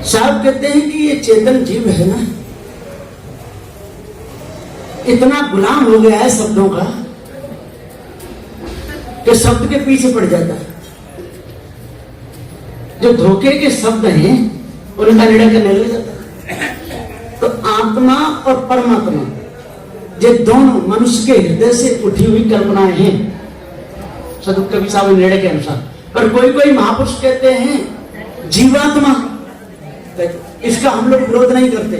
साहब कहते हैं कि ये चेतन जीव है ना, इतना गुलाम हो गया है शब्दों का कि शब्द के पीछे पड़ जाता है। जो धोखे के शब्द हैं उनका निर्णय करने लग जाता है। तो आत्मा और परमात्मा ये दोनों मनुष्य के हृदय से उठी हुई कल्पनाएं हैं सदगुरु कबीर साहब के निर्णय के अनुसार। पर कोई कोई महापुरुष कहते हैं जीवात्मा, इसका हम लोग विरोध नहीं करते।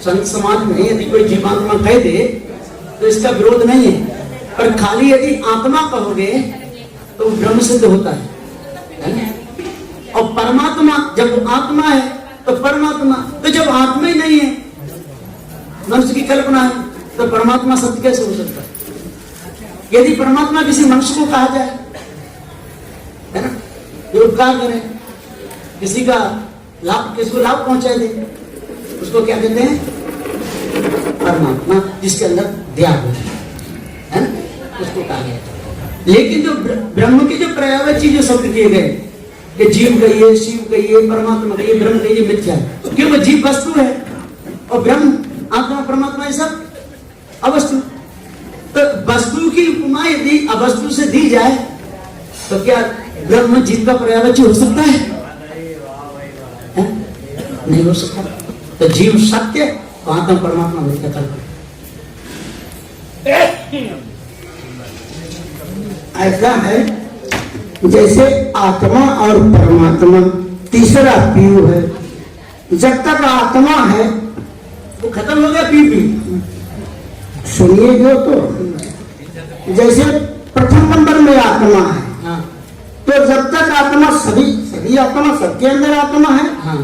संत समाज में यदि कोई जीवात्मा कह दे तो इसका विरोध नहीं है, पर खाली यदि आत्मा कहोगे तो ब्रह्म सिद्ध होता है। और परमात्मा जब आत्मा है तो परमात्मा, तो जब आत्मा ही नहीं है, मनुष्य की कल्पना है, तो परमात्मा सत्य कैसे हो सकता है? यदि परमात्मा किसी मनुष्य को कहा जाए, है ना, जो उपकार करे, किसी का लाभ, किसको लाभ पहुंचा दे, उसको क्या कहते हैं? परमात्मा, जिसके अंदर त्याग हो, है ना, उसको कहा गया। लेकिन जो ब्रह्म के जो पर्यायवाची जो शब्द किए गए कि जीव कहिए, शिव कहिए, परमात्मा कहिए, ब्रह्म कहिए, मिथ्या है, क्योंकि जीव वस्तु है और ब्रह्म आत्मा परमात्मा ये सब अवस्तु। तो वस्तु की उपमा यदि अवस्तु से दी जाए तो क्या ब्रह्म जीव का पर्यायवाची हो सकता है? नहीं हो सकता। तो जीव सत्य, आत्मा परमात्मा मिथ्या कल्पना। ऐसा है जैसे आत्मा और परमात्मा तीसरा पीयू है। जब तक आत्मा है वो खत्म हो गया पी। सुनिए जो, तो जैसे प्रथम नंबर में आत्मा है, हाँ। तो जब तक आत्मा सभी आत्मा, सबके अंदर आत्मा है, हाँ।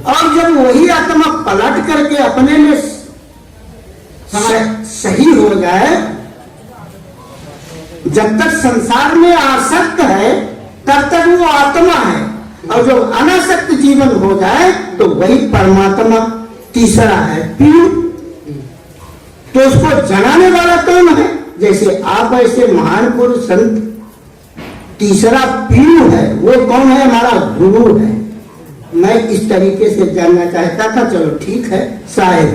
और जब वही आत्मा पलट करके अपने में सही हो जाए, जब तक संसार में आसक्त है तब तक वो आत्मा है, और जब अनासक्त जीवन हो जाए तो वही परमात्मा तीसरा है, पीयू। तो उसको जनाने वाला कौन है? जैसे आप ऐसे महान पुरुष संत, तीसरा पीयू है, वो कौन है? हमारा गुरु है। मैं इस तरीके से जानना चाहता था। चलो ठीक है साहेब,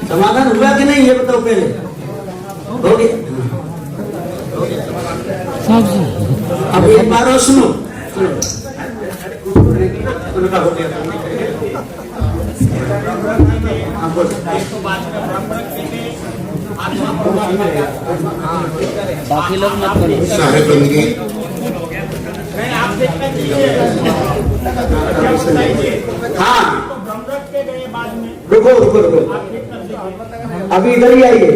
समाधान हुआ कि नहीं ये बताओ पहले। हो गया? अब एक बार और सुनो। उनका हो गया। बाकी लोग मत करो। साहेब बंदगी हाँ, रुको रुको रुको, अभी इधर ही आइए,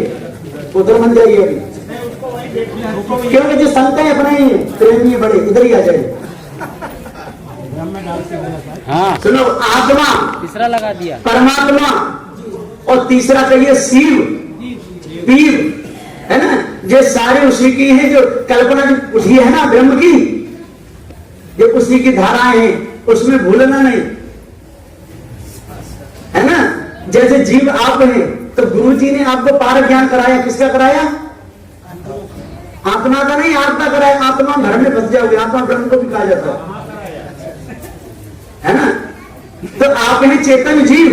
उधर मत जाइए अभी, क्योंकि जो संत है अपना ही प्रेमी बड़े, इधर ही आ जाइए। हाँ, सुनो, आत्मा तीसरा लगा दिया, परमात्मा, और तीसरा कहिए शिव, पीर, है ना, ये सारे उसी की हैं। जो कल्पना जो उठी है ना ब्रह्म की, ये उसी की धाराएं हैं, उसमें भूलना नहीं, है ना। जैसे जीव आप हैं तो गुरु जी ने आपको पार ज्ञान कराया, किसका कराया? आत्मा का नहीं, आत्मा कराया। आत्मा घर में फंस जाओगे, आत्मा ब्रह्म को भी कहा जाता है ना। तो आप हैं चेतन जीव,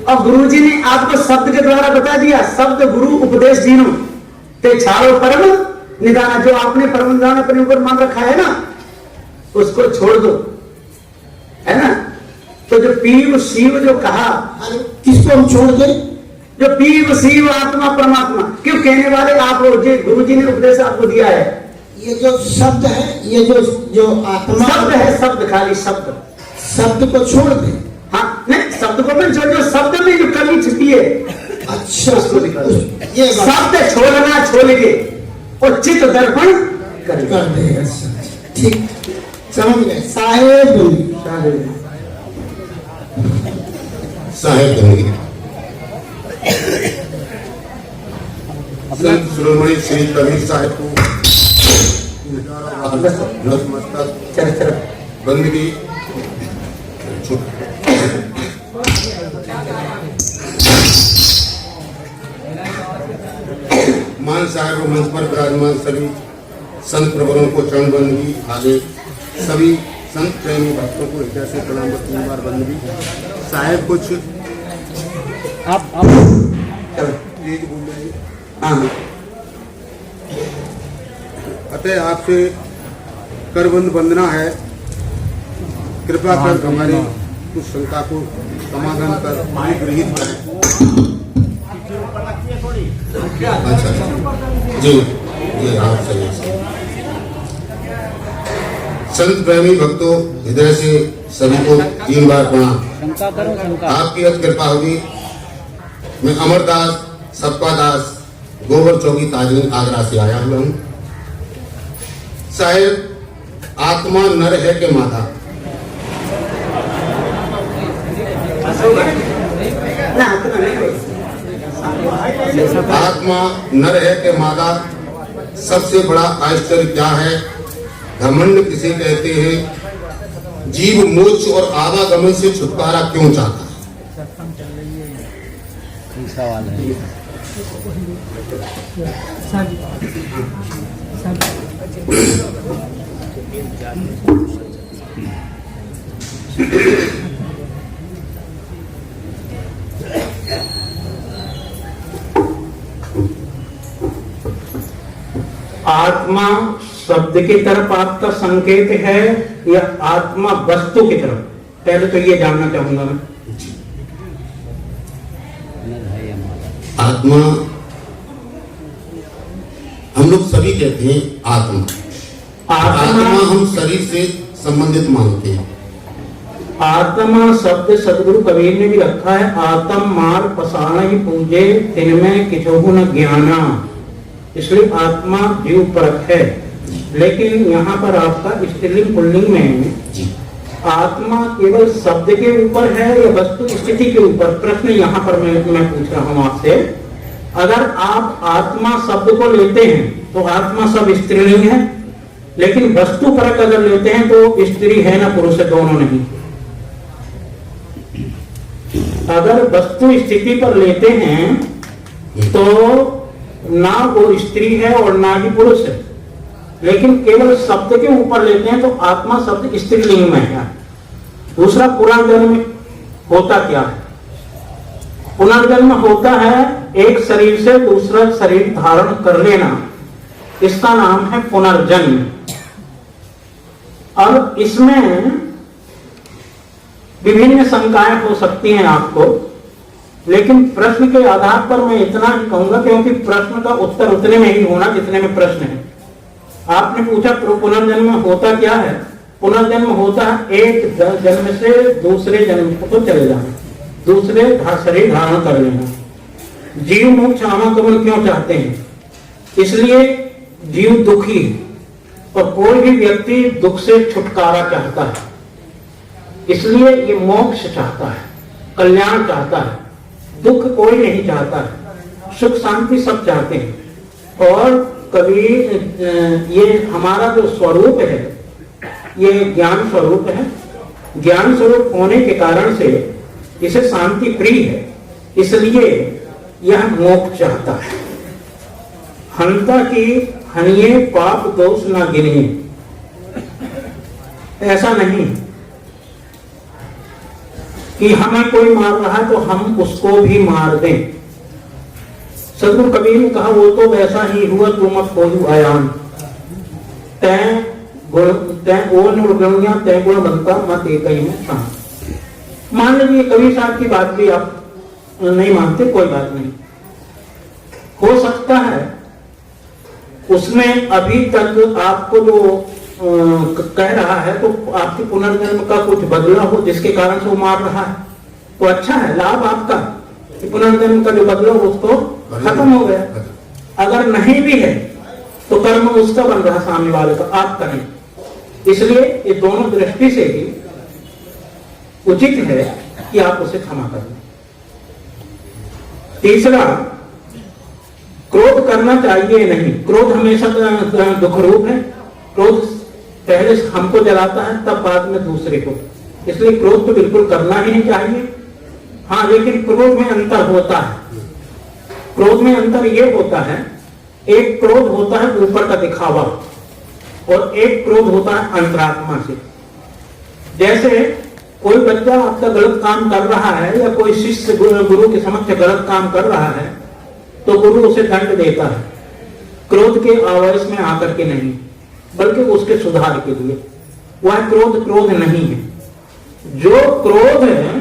और गुरु जी ने आपको शब्द के द्वारा बता दिया, शब्द गुरु उपदेश दीनो ते छाड़ो परम निदाना। जो आपने परम निदान अपने ऊपर मान रखा है ना, उसको छोड़ दो, है ना। तो जो पीव शिव जो कहा, किसको हम छोड़ दे? जो पीव शिव आत्मा परमात्मा, क्यों कहने वाले आप हो? जो गुरु जी ने उपदेश आपको दिया है, ये जो शब्द है, ये जो आत्मा शब्द है, शब्द, खाली शब्द, शब्द को छोड़ दे। हाँ, नहीं, शब्द को मैं छोड़, जो शब्द में जो कमी छिपी है, अच्छा, उसको निकाल। ये शब्द छोड़ना छोड़िए और चित्त दर्पण कर देगा। ठीक, समझ गए साहेब। साहेब बंदगी संत शिरोमणि श्री कबीर साहब को नतमस्तक बंदगी। मान साहब को मंच पर विराजमान सभी संत प्रवरों को चरण बंदगी आगे, सभी संत प्रेमी भक्तों को हृदय से प्रणाम व 3 बार वंदनी। साहेब कुछ आप तेज बोल रहे हैं। हाँ अतः आपसे करबंद वंदना है, कृपा कर हमारी कुछ शंका को समाधान कर गृहित करें। अच्छा जी जी आप सही। संत प्रेमी भक्तों हृदय से सभी को 3 बार प्रणाम। शंका करो, शंका। आपकी अति कृपा होगी। मैं अमरदास सप्पा दास गोबर चौकी ताजनी आगरा से आया हुआ हूँ। साहेब आत्मा नर है के माता? ना उतना नहीं। आत्मा नर है के माता? सबसे बड़ा आश्चर्य क्या है? घमंड किसे कहते हैं? जीव मोक्ष और आवागमन से छुटकारा क्यों चाहता है? ये सवाल है। आत्मा शब्द की तरफ आपका संकेत है या आत्मा वस्तु की तरफ? पहले तो ये जानना चाहूंगा मैं। आत्मा हम लोग सभी कहते हैं आत्मा। आत्मा हम शरीर से संबंधित मानते हैं। आत्मा शब्द सदगुरु कबीर ने भी रखा है, आत्म मार पसाण ही पूजे तिनमें किछोहु न ज्ञाना। इसलिए आत्मा जीव परक है। लेकिन यहाँ पर आपका स्त्रीलिंग पुल्लिंग में आत्मा केवल शब्द के ऊपर है या वस्तु स्थिति के ऊपर? प्रश्न यहाँ पर मैं पूछ रहा हूँ आपसे। अगर आप आत्मा शब्द को लेते हैं तो आत्मा सब स्त्रीलिंग है, लेकिन वस्तु परक अगर लेते हैं तो स्त्री है ना पुरुष है, दोनों नहीं। अगर वस्तु स्थिति पर लेते हैं तो ना वो स्त्री है और ना ही पुरुष है, लेकिन केवल शब्द के ऊपर लेते हैं तो आत्मा शब्द स्त्रीलिंग में है। दूसरा, पुनर्जन्म होता क्या है? पुनर्जन्म होता है एक शरीर से दूसरा शरीर धारण कर लेना, इसका नाम है पुनर्जन्म। अब इसमें विभिन्न शंकाएं हो सकती हैं आपको, लेकिन प्रश्न के आधार पर मैं इतना ही कहूंगा, क्योंकि प्रश्न का उत्तर उतने में ही होना जितने में प्रश्न है। आपने पूछा पुनर्जन्म होता क्या है? पुनर्जन्म होता है एक जन्म से दूसरे जन्म को चले जाना, दूसरे शरीर धारण कर लेना। जीव मोक्ष आवागमन क्यों चाहते हैं? इसलिए जीव दुखी है और कोई भी व्यक्ति दुख से छुटकारा चाहता है, इसलिए ये मोक्ष चाहता है, कल्याण चाहता है। दुख कोई नहीं चाहता है, सुख शांति सब चाहते हैं। और कभी ये हमारा जो स्वरूप है ये ज्ञान स्वरूप है। ज्ञान स्वरूप होने के कारण से इसे शांति प्रिय है, इसलिए यह मोक्ष चाहता है। हंता की हनिये पाप दोष ना गिनिए, ऐसा नहीं कि हमें कोई मार रहा है तो हम उसको भी मार दें। सदगुरु कबीर ने कहा वो तो वैसा ही हुआ तू मत हो आयाम, तय गुण बनता मत एक ही में। मान लीजिए कबीर साहब की बात भी आप नहीं मानते, कोई बात नहीं। हो सकता है उसमें अभी तक आपको जो कह रहा है तो आपके पुनर्जन्म का कुछ बदला हो जिसके कारण से वो मार रहा है, तो अच्छा है, लाभ आपका कि पुनर्जन्म का जो बदला हो उसको खत्म हो गया। अगर नहीं भी है तो कर्म उसका बन रहा सामने वाले का, आप करें। इसलिए ये दोनों दृष्टि से ही उचित है कि आप उसे क्षमा करें। तीसरा, क्रोध करना चाहिए नहीं। क्रोध हमेशा दुख रूप है। क्रोध पहले हमको जलाता है तब बाद में दूसरे को, इसलिए क्रोध तो बिल्कुल करना ही नहीं चाहिए। हाँ, लेकिन क्रोध में अंतर होता है। क्रोध में अंतर ये होता है, एक क्रोध होता है ऊपर का दिखावा और एक क्रोध होता है अंतरात्मा से। जैसे कोई बच्चा आपका गलत काम कर रहा है या कोई शिष्य गुरु के समक्ष गलत काम कर रहा है तो गुरु उसे दंड देता है, क्रोध के आवेश में आकर के नहीं, बल्कि उसके सुधार के लिए। वह क्रोध नहीं है। जो क्रोध है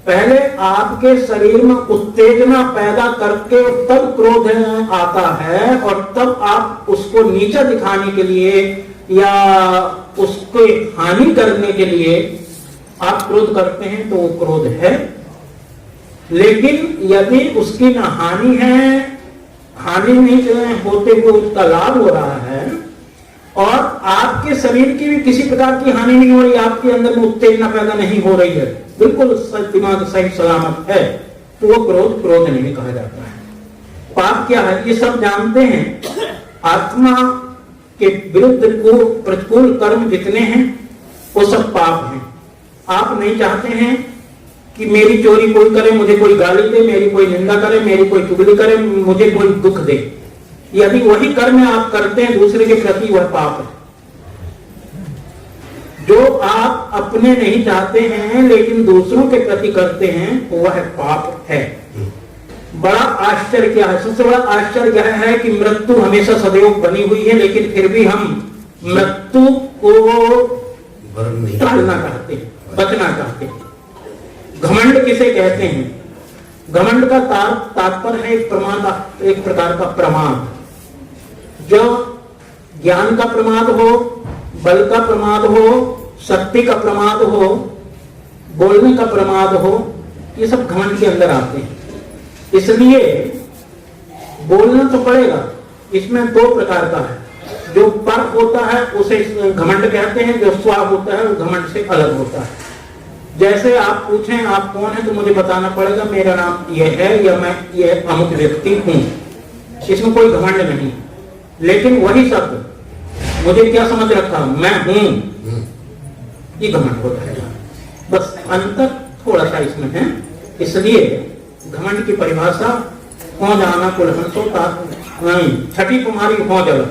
पहले आपके शरीर में उत्तेजना पैदा करके तब क्रोध आता है, और तब आप उसको नीचा दिखाने के लिए या उसको हानि करने के लिए आप क्रोध करते हैं तो वो क्रोध है। लेकिन यदि उसकी न हानि है, हानि नहीं होते हुए उसका लाभ हो रहा है, और आपके शरीर की भी किसी प्रकार की हानि नहीं हो रही, आपके अंदर में उत्तेजना पैदा नहीं हो रही है, बिल्कुल दिमाग सही सलामत है, तो वो क्रोध नहीं कहा जाता है। पाप क्या है ये सब जानते हैं। आत्मा के विरुद्ध को प्रतिकूल कर्म जितने हैं वो सब पाप हैं। आप नहीं चाहते हैं कि मेरी चोरी कोई करे, मुझे कोई गाली दे, मेरी कोई निंदा करे, मेरी कोई चुगली करे, मुझे कोई दुख दे। यदि वही कर्म आप करते हैं दूसरे के प्रति, वह पाप है। जो आप अपने नहीं चाहते हैं लेकिन दूसरों के प्रति करते हैं वह पाप है। बड़ा आश्चर्य क्या है, सबसे बड़ा आश्चर्य यह है कि मृत्यु हमेशा सदैव बनी हुई है, लेकिन फिर भी हम मृत्यु को टालना चाहते हैं, बचना चाहते हैं। घमंड किसे कहते हैं? घमंड का तात्पर्य है एक प्रकार का प्रमाद। जो ज्ञान का प्रमाद हो, बल का प्रमाद हो, शक्ति का प्रमाद हो, बोलने का प्रमाद हो, ये सब घमंड के अंदर आते हैं। इसलिए बोलना तो पड़ेगा। इसमें दो प्रकार का है, जो पर होता है उसे घमंड कहते हैं, जो स्व होता है वो घमंड से अलग होता है। जैसे आप पूछें आप कौन है तो मुझे बताना पड़ेगा मेरा नाम यह है या मैं ये अमुक व्यक्ति हूं, इसमें कोई घमंड नहीं। लेकिन वही शब्द मुझे क्या समझ रखा मैं हूं, ये घमंड होता है। बस अंतर थोड़ा सा इसमें है। इसलिए घमंड की परिभाषा हो जाना कुल हंसोता नहीं, छठी तुम्हारी हो जला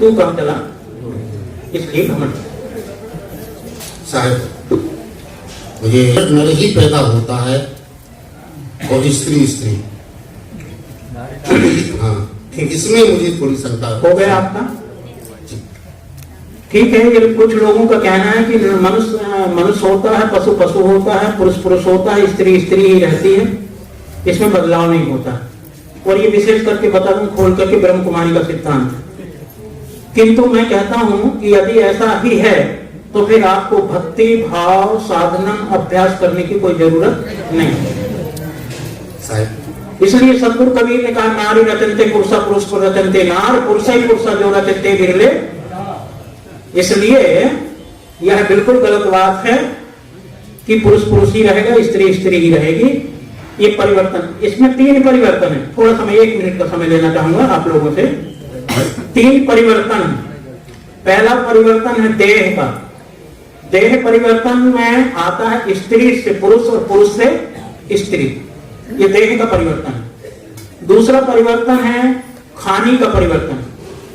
तू कम चला, इसलिए घमंड। साहब मुझे नर ही पैदा होता है और स्त्री स्त्री। हाँ ठीक, इसमें मुझे थोड़ी शंका हो गया आपका। ठीक है, ये कुछ लोगों का कहना है कि मनुष्य होता है, पशु पशु होता है, पुरुष पुरुष होता है, स्त्री स्त्री ही रहती है, इसमें बदलाव नहीं होता। और ये विशेष करके बता दूं खोल करके ब्रह्म कुमारी का सिद्धांत। किंतु मैं कहता हूं कि यदि ऐसा ही है तो फिर आपको भक्ति भाव साधना अभ्यास करने की कोई जरूरत नहीं। इसलिए सतगुरु कबीर ने कहा नारी रचनते पुरुषा पुरुष को रचनते नार, पुरुषा ही पुरुषा जो रचनते बिरले। इसलिए यह बिल्कुल गलत बात है कि पुरुष पुरुष ही रहेगा, स्त्री स्त्री ही रहेगी। ये परिवर्तन, इसमें तीन परिवर्तन है। थोड़ा समय 1 मिनट का समय लेना चाहूंगा आप लोगों से। 3 परिवर्तन। पहला परिवर्तन है देह का। देह परिवर्तन में आता है स्त्री से पुरुष और पुरुष से स्त्री, ये देह का परिवर्तन है। दूसरा परिवर्तन है खानी का परिवर्तन।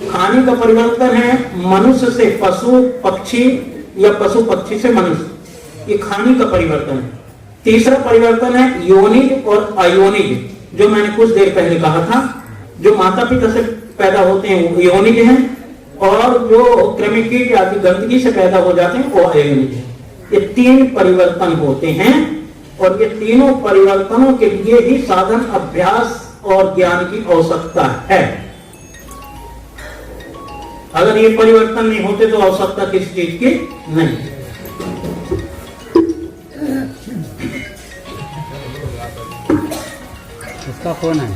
खानी का परिवर्तन है मनुष्य से पशु पक्षी या पशु पक्षी से मनुष्य, ये खानी का परिवर्तन है। तीसरा परिवर्तन है योनिज और अयोनिज, जो मैंने कुछ देर पहले कहा था। जो माता पिता से पैदा होते हैं वो योनिज हैं, और जो कृमिकीट आदि गंदगी से पैदा हो जाते हैं वो अयोनिज है। ये 3 परिवर्तन होते हैं, और ये तीनों परिवर्तनों के लिए ही साधन अभ्यास और ज्ञान की आवश्यकता है। अगर ये परिवर्तन नहीं होते तो आवश्यकता किसी चीज की नहीं। उसका फोन है,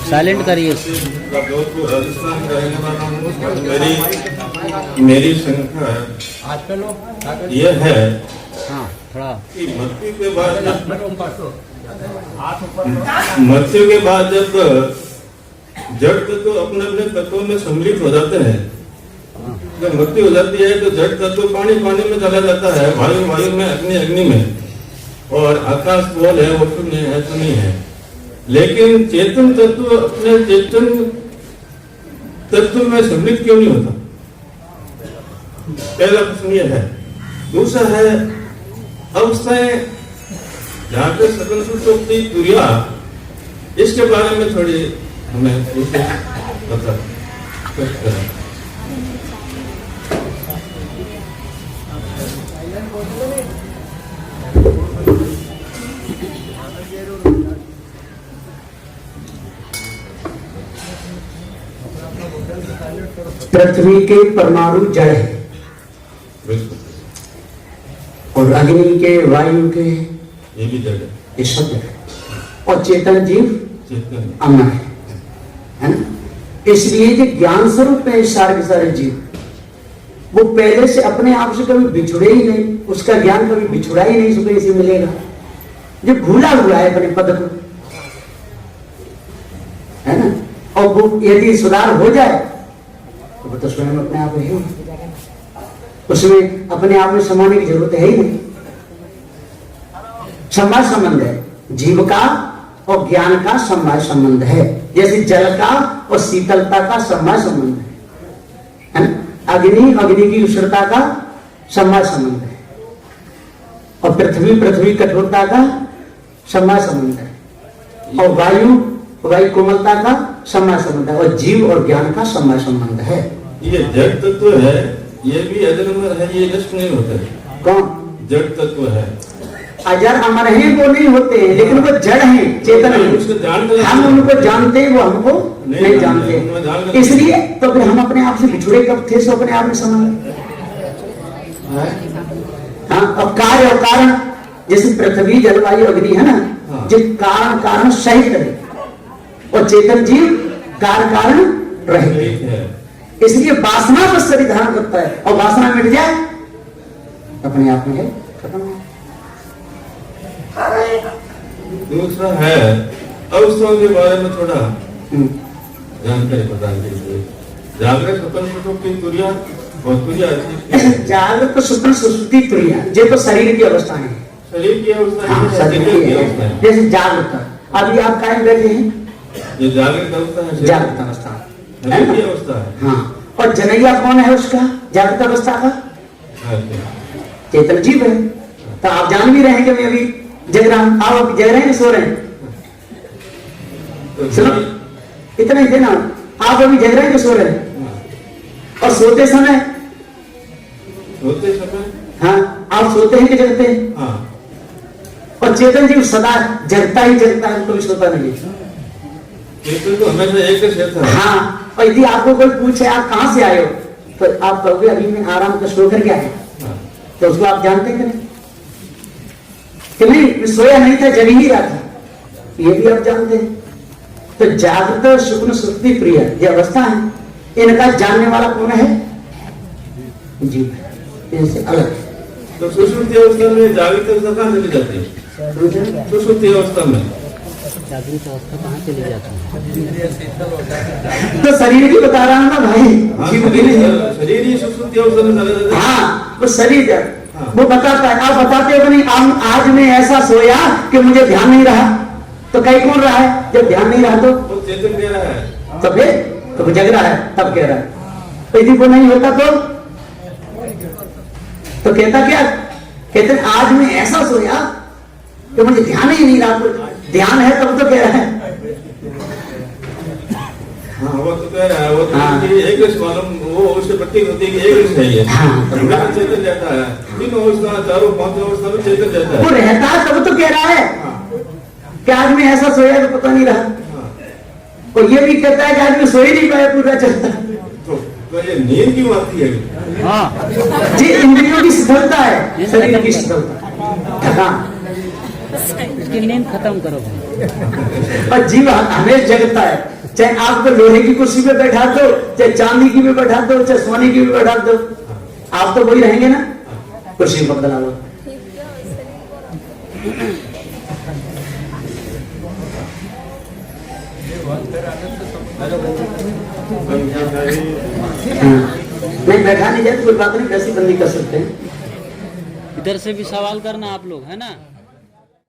साइलेंट करिए। राजस्थान का रहने वाला हूँ। मेरी संख्या यह है कि मृत्यु के बाद जब जड़ तत्व अपने अपने तत्वों में सम्मिलित हो जाते हैं, जब मृत्यु हो जाती है तो जड़ तत्व पानी पानी में चला जाता है, वायु वायु में, अग्नि अग्नि में, और आकाश बोल है वो शून्य है तो नहीं है। लेकिन चेतन तत्व अपने चेतन तत्व में सम्मिलित क्यों नहीं होता? पहला प्रश्न यह है। दूसरा है अवस्थाएं जहाँ पे सकल सुषुप्ति तुरिया, इसके बारे में थोड़ी हमें पता करें। पृथ्वी के परमाणु जड़ है बिल्कुल, और अग्नि के, वायु के, ये भी जड़ है, ये सब जड़ है, और चेतन जीव चेतन अमर है ना। इसलिए जो ज्ञान स्वरूप है सारे के सारे जीव, वो पहले से अपने आप से कभी बिछुड़े ही नहीं, उसका ज्ञान कभी बिछुड़ा ही नहीं, सुबह से मिलेगा। जो भूला हुआ है अपने पद को, है ना, और वो यदि सुधार हो जाए तो वो तो स्वयं अपने आप है, उसमें अपने आप में समाने की जरूरत है ही नहीं। समय संबंध है जीव का और ज्ञान का, समय संबंध है, जैसे जल का और शीतलता का समय संबंध है ना। अग्नि की उष्णता का समय संबंध है, और पृथ्वी कठोरता का समय संबंध है, और वायु कोमलता का समय संबंध है, और जीव और ज्ञान का समय संबंध है। ये जड़ तत्व है, ये भी अजन्मर है, ये नष्ट नहीं होता है। कौन जड़ तत्व है, अजर अमर हैं, वो नहीं होते हैं, लेकिन वो जड़ हैं, चेतन हैं। हम उनको जानते हैं, वो हमको नहीं जानते। इसलिए तो फिर हम अपने आप से बिछुड़े कब थे, सो अपने आप में समा। हाँ, अब कार्य और कारण, जैसे पृथ्वी जलवायु अग्नि है ना, जो कारण सही करे, और चेतन जीव कारण रहे। इसलिए वासना पर शरीर धारण करता है, और वासना मिट जाए अपने आप में है, खत्म है। दूसरा है अवस्थाओं के बारे में थोड़ा जानकारी प्रदान कीजिए। जागृत स्वप्न सुषुप्ति तुरिया और तुरिया जागृत स्वप्न सुषुप्ति तुरिया, ये तो शरीर की अवस्था है, शरीर की अवस्था हाँ, है, शरीर की अवस्था है। जैसे जागृत अभी आप कायम बैठे हैं, ये जागृत अवस्था है, जागृत अवस्था शरीर की अवस्था है। हाँ, और जनैया कौन है उसका, जागृत अवस्था का चेतन जीव है। तो आप जान भी रहे हैं कि मैं अभी जग रहा हूं, आप अभी जग रहे हैं, सो रहे हैं, सुनो इतना ही थे ना, आप अभी जग रहे हैं कि सो रहे हैं, और सोते समय हाँ आप सोते हैं कि जगते हैं, हाँ, और चेतन जीव सदा जगता ही जगता है, कभी सोता नहीं है। चेतन तो हमेशा एक रहता है। हाँ, और यदि आपको कोई पूछे आप कहां से आए हो, तो आप कहोगे अभी मैं आराम कर सो कर गया है, तो उसको आप जानते हैं कि नहीं सोया नहीं था, जग ही रहा था, ये भी आप जानते हैं। तो जागृत स्वप्न सुषुप्ति प्रिय ये अवस्था है, इनका जानने वाला कौन है, जीव है, इनसे अलग है। तो सुषुप्ति अवस्था में जागृत अवस्था कहाँ चली जाती है? सुषुप्ति अवस्था में जागृत अवस्था कहाँ चली जाती है? तो शरीर भी बता रहा हूं ना भाई, जीव भी नहीं, शरीर ही सुषुप्ति अवस्था में चला जाता है। हाँ, वो शरीर वो बताता है। आप बताते हो नहीं, आज मैं ऐसा सोया कि मुझे ध्यान नहीं रहा, तो कहीं कौन रहा है, जब ध्यान नहीं रहा तो चेतन कह रहा है, तब तो वो जग रहा है, तब कह रहा है। तो यदि वो नहीं होता तो कहता क्या, कहते आज मैं ऐसा सोया कि मुझे ध्यान ही नहीं रहा, ध्यान है तब तो कह रहा है। हाँ, वो तो कह रहा है, वो तो हाँ। एक रस मालूम, वो उससे प्रतीक होती है कि एक रस है ये। हाँ, तो चेतन रहता है, तीनों अवस्था, चारों पांचों अवस्था में चेतन रहता है। वो रहता है तब तो कह रहा है कि आज मैं ऐसा सोया तो पता नहीं रहा, और ये भी कहता है कि आज मैं सो ही नहीं पाया, पूरा चलता। तो ये नींद क्यों आती है? हाँ, जी इंद्रियों की शिथिलता है, शरीर की शिथिलता, थकान, इसकी नींद खत्म करो भाई। और जीव हमेशा जगता है, चाहे आपको लोहे की कुर्सी पे बैठा दो, चाहे चांदी की भी बैठा दो, चाहे सोने की भी बैठा दो, आप तो वही रहेंगे ना, कुर्सी में बदला हुआ। नहीं बैठा नहीं जाए तो कोई बात नहीं, कैसी बंदी कर सकते हैं। इधर से भी सवाल करना आप लोग, है ना।